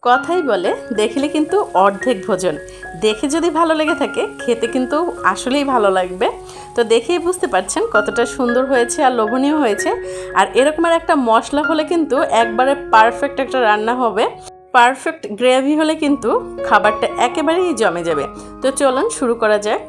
কথাই বলে দেখলে কিন্তু অর্ধেক ভোজন। দেখে যদি ভালো লেগে থাকে খেতে কিন্তু আসলেই ভালো লাগবে। তো দেখেই বুঝতে পারছেন কতটা সুন্দর হয়েছে আর লোভনীয় হয়েছে। আর এরকমের একটা মশলা হলে কিন্তু একবারে পারফেক্ট একটা রান্না হবে। পারফেক্ট গ্রেভি হলে কিন্তু খাবারটা একেবারেই জমে যাবে। তো চলুন শুরু করা যাক।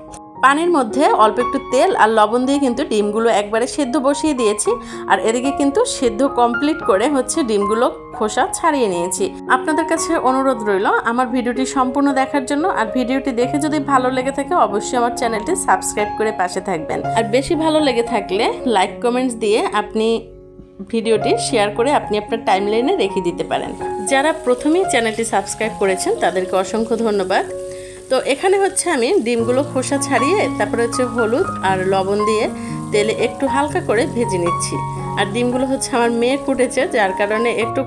পানির মধ্যে অল্প একটু তেল আর লবণ দিয়ে কিন্তু ডিমগুলো একবারে সেদ্ধ বসিয়ে দিয়েছি। আর এদিকে কিন্তু সেদ্ধ কমপ্লিট করে ডিমগুলো খোসা ছাড়িয়ে নিয়েছি। আপনাদের কাছে অনুরোধ রইল আমার ভিডিওটি সম্পূর্ণ দেখার জন্য। আর ভিডিওটি দেখে যদি ভালো লেগে থাকে অবশ্যই আমার চ্যানেলটি সাবস্ক্রাইব করে পাশে থাকবেন। আর বেশি ভালো লেগে থাকলে লাইক কমেন্টস দিয়ে আপনি ভিডিওটি শেয়ার করে আপনি আপনার টাইমলাইনে রেখে দিতে পারেন। যারা প্রথমেই চ্যানেলটি সাবস্ক্রাইব করেছেন তাদেরকে অসংখ্য ধন্যবাদ। তো এখানে আমি ডিমগুলো খোসা ছাড়িয়ে তারপরে হলুদ আর লবণ দিয়ে তেলে একটু হালকা করে ভেজে নিচ্ছি। আর ডিমগুলো আমার মেয়ে কুটেছে, যার কারণে একটু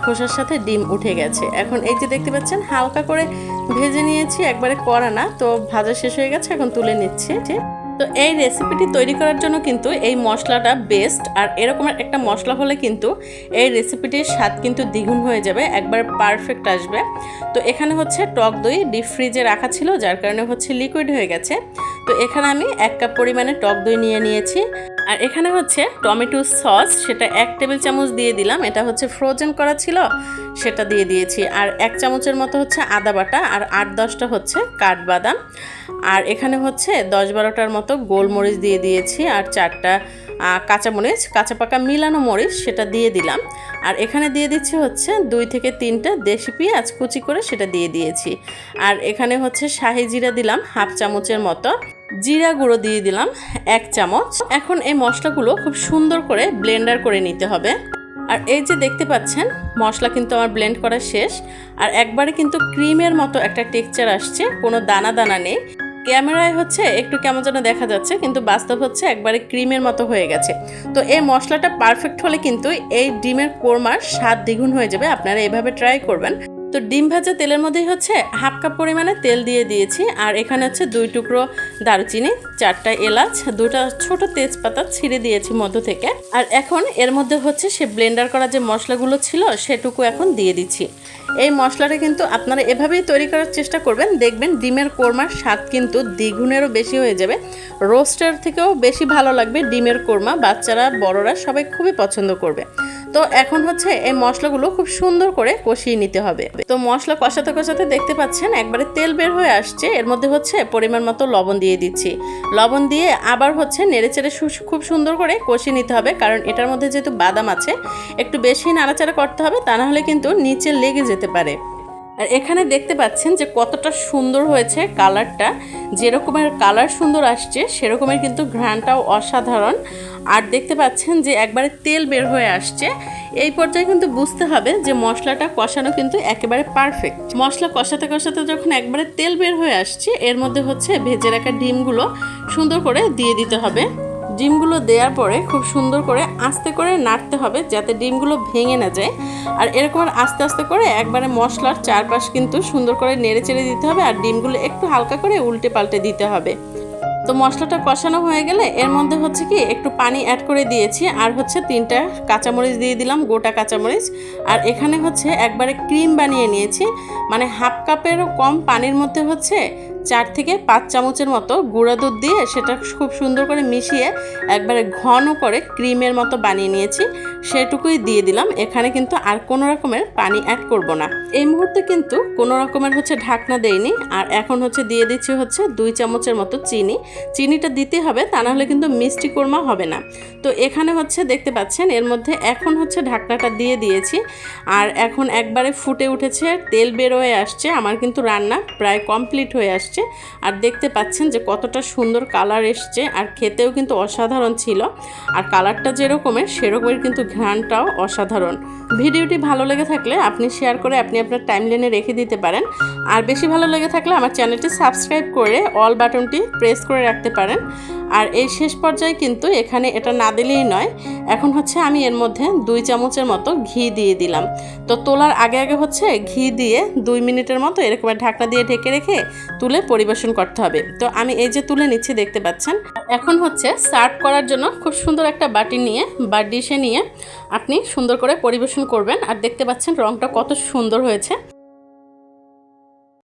খোসার সাথে ডিম উঠে গেছে। এখন এই যে দেখতে পাচ্ছেন হালকা করে ভেজে নিয়েছি, একবারে কড়া না। তো ভাজা শেষ হয়ে গেছে, এখন তুলে নিচ্ছি। তো এই রেসিপিটি তৈরি করার জন্য কিন্তু এই মশলাটা বেস্ট। আর এরকমের একটা মশলা হলে কিন্তু এই রেসিপিটির স্বাদ কিন্তু দ্বিগুণ হয়ে যাবে, একবার পারফেক্ট আসবে। তো এখানে টক দই ডিপ ফ্রিজে রাখা ছিল, যার কারণে লিকুইড হয়ে গেছে। তো এখানে আমি 1 কাপ পরিমাণে টক দই নিয়ে নিয়েছি। আর এখানে টমেটো সস, সেটা 1 টেবিল চামচ দিয়ে দিলাম। এটা ফ্রোজেন করা ছিল, সেটা দিয়ে দিয়েছি। আর 1 চামচের মতো আদা বাটা, আর 8-10টা কাঠবাদাম। আর এখানে 10-12টার মতো গোলমরিচ দিয়ে দিয়েছি। আর 4টা কাঁচামরিচ, কাঁচা পাকা মিলানো মরিচ, সেটা দিয়ে দিলাম। আর এখানে দিয়ে দিচ্ছি 2 থেকে 3টা দেশি পেঁয়াজ কুচি করে সেটা দিয়ে দিয়েছি। আর এখানে শাহি জিরা দিলাম 1/2 চামচের মতো, জিরা গুঁড়ো দিয়ে দিলাম 1 চামচ। এখন এই মশলাগুলো খুব সুন্দর করে ব্লেন্ডার করে নিতে হবে। আর এই যে দেখতে পাচ্ছেন মশলা কিন্তু আমার ব্লেন্ড করা শেষ। আর একবারে কিন্তু ক্রিমের মতো একটা টেক্সচার আসছে, কোনো দানা দানা নেই। ক্যামেরায় একটু কেমন যেন দেখা যাচ্ছে, কিন্তু বাস্তব একবারে ক্রিমের মতো হয়ে গেছে। তো এই মশলাটা পারফেক্ট হলে কিন্তু এই ডিমের কোরমার স্বাদ দ্বিগুণ হয়ে যাবে। আপনারা এভাবে ট্রাই করবেন। তো ডিম ভাজা তেলের মধ্যেই 1/2 কাপ পরিমাণে তেল দিয়ে দিয়েছি। আর এখানে 2 টুকরো দারুচিনি, 4টা এলাচ, 2টা ছোট তেজপাতা ছিঁড়ে দিয়েছি মধ্য থেকে। আর এখন এর মধ্যে সে ব্লেন্ডার করা যে মশলাগুলো ছিল সেটুকু এখন দিয়ে দিচ্ছি। এই মশলাটা কিন্তু আপনারা এভাবেই তৈরি করার চেষ্টা করবেন, দেখবেন ডিমের কোরমার স্বাদ কিন্তু দ্বিগুণেরও বেশি হয়ে যাবে। রোস্টের থেকেও বেশি ভালো লাগবে ডিমের কোরমা। বাচ্চারা বড়রা সবাই খুবই পছন্দ করবে। তো এখন এই মশলাগুলো খুব সুন্দর করে কষিয়ে নিতে হবে। তো মশলা কষাতে কষাতে দেখতে পাচ্ছেন একবারে তেল বের হয়ে আসছে। এর মধ্যে পরিমাণ মতো লবণ দিয়ে দিচ্ছি। লবণ দিয়ে আবার নেড়েচেড়ে খুব সুন্দর করে কষিয়ে নিতে হবে, কারণ এটার মধ্যে যেহেতু বাদাম আছে একটু বেশি নাড়াচাড়া করতে হবে, তা না হলে কিন্তু নিচে লেগে যেতে পারে। আর এখানে দেখতে পাচ্ছেন যে কতটা সুন্দর হয়েছে কালারটা। যেরকমের কালার সুন্দর আসছে সেরকমের কিন্তু ঘ্রাণটাও অসাধারণ। আর দেখতে পাচ্ছেন যে একবারে তেল বের হয়ে আসছে। এই পর্যায়ে কিন্তু বুঝতে হবে যে মশলাটা কষানো কিন্তু একেবারে পারফেক্ট। মশলা কষাতে কষাতে যখন একবারে তেল বের হয়ে আসছে, এর মধ্যে ভেজে রাখা ডিমগুলো সুন্দর করে দিয়ে দিতে হবে। ডিমগুলো দেওয়ার পরে খুব সুন্দর করে আস্তে করে নাড়তে হবে, যাতে ডিমগুলো ভেঙে না যায়। আর এরকম আস্তে আস্তে করে একবারে মশলার চারপাশ কিন্তু সুন্দর করে নেড়ে চেড়ে দিতে হবে। আর ডিমগুলো একটু হালকা করে উল্টে পাল্টে দিতে হবে। তো মশলাটা কষানো হয়ে গেলে এর মধ্যে কি একটু পানি অ্যাড করে দিয়েছি। আর 3টা কাঁচামরিচ দিয়ে দিলাম, গোটা কাঁচামরিচ। আর এখানে একবারে ক্রিম বানিয়ে নিয়েছি, মানে 1/2 কাপেরও কম পানির মধ্যে 4 থেকে 5 চামচের মতো গুঁড়া দুধ দিয়ে সেটা খুব সুন্দর করে মিশিয়ে একবারে ঘন করে ক্রিমের মতো বানিয়ে নিয়েছি। সেটুকুই দিয়ে দিলাম। এখানে কিন্তু আর কোনো রকমের পানি অ্যাড করব না। এই মুহূর্তে কিন্তু কোনো রকমের ঢাকনা দেইনি। আর এখন দিয়ে দিচ্ছি 2 চামচের মতো চিনি। চিনিটা দিতে হবে, তা না হলে কিন্তু মিষ্টি কোরমা হবে না। তো এখানে দেখতে পাচ্ছেন এর মধ্যে এখন ঢাকনাটা দিয়ে দিয়েছি। আর এখন একবারে ফুটে উঠেছে, তেল বের হয়ে আসছে। আমার কিন্তু রান্না প্রায় কমপ্লিট হয়ে আসছে। আর দেখতে পাচ্ছেন যে কতটা সুন্দর কালার এসছে, আর খেতেও কিন্তু অসাধারণ ছিল। আর কালারটা যেরকমের সেরকমের কিন্তু ঘ্রাণটাও অসাধারণ। ভিডিওটি ভালো লেগে থাকলে আপনি শেয়ার করে আপনি আপনার টাইমলাইনে রেখে দিতে পারেন। আর বেশি ভালো লেগে থাকলে আমার চ্যানেলটি সাবস্ক্রাইব করে অল বাটনটি প্রেস করে রাখতে পারেন। আর এই শেষ পর্যায়ে কিন্তু এখানে এটা না দিলেই নয়, এখন হচ্ছে আমি এর মধ্যে 2 চামচের মতো ঘি দিয়ে দিলাম। তো তোলার আগে আগে হচ্ছে ঘি দিয়ে 2 মিনিটের মতো এরকম ঢাকনা দিয়ে ঢেকে রেখে তুলে পরিবেশন করতে হবে। তো আমি এই যে তুলে নিচ্ছি, দেখতে পাচ্ছেন। এখন হচ্ছে সার্ভ করার জন্য খুব সুন্দর একটা বাটি নিয়ে বা ডিশে নিয়ে আপনি সুন্দর করে পরিবেশন করবেন। আর দেখতে পাচ্ছেন রংটা কত সুন্দর হয়েছে।